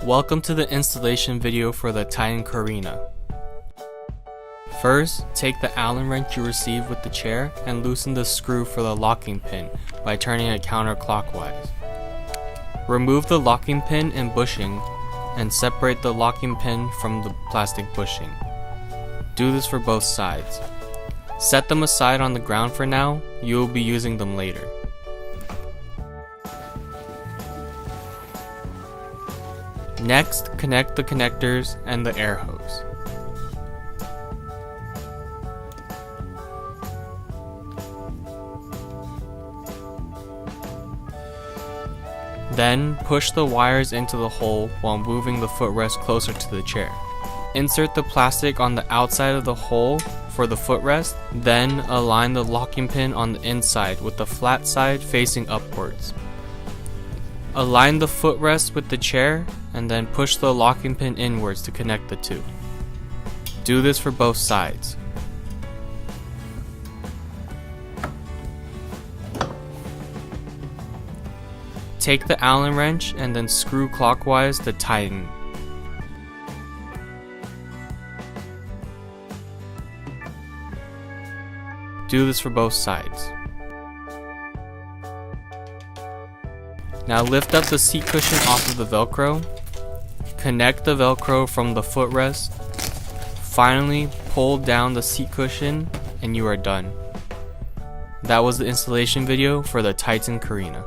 Welcome to the installation video for the Titan Carina. First, take the Allen wrench you received with the chair and loosen the screw for the locking pin by turning it counterclockwise. Remove the locking pin and bushing and separate the locking pin from the plastic bushing. Do this for both sides. Set them aside on the ground for now, you will be using them later. Next, connect the connectors and the air hose. Then, push the wires into the hole while moving the footrest closer to the chair. Insert the plastic on the outside of the hole for the footrest, then align the locking pin on the inside with the flat side facing upwards. Align the footrest with the chair and then push the locking pin inwards to connect the two. Do this for both sides. Take the Allen wrench and then screw clockwise to tighten. Do this for both sides. Now lift up the seat cushion off of the velcro. Connect the velcro from the footrest. Finally, pull down the seat cushion and you are done. That was the installation video for the Titan Carina.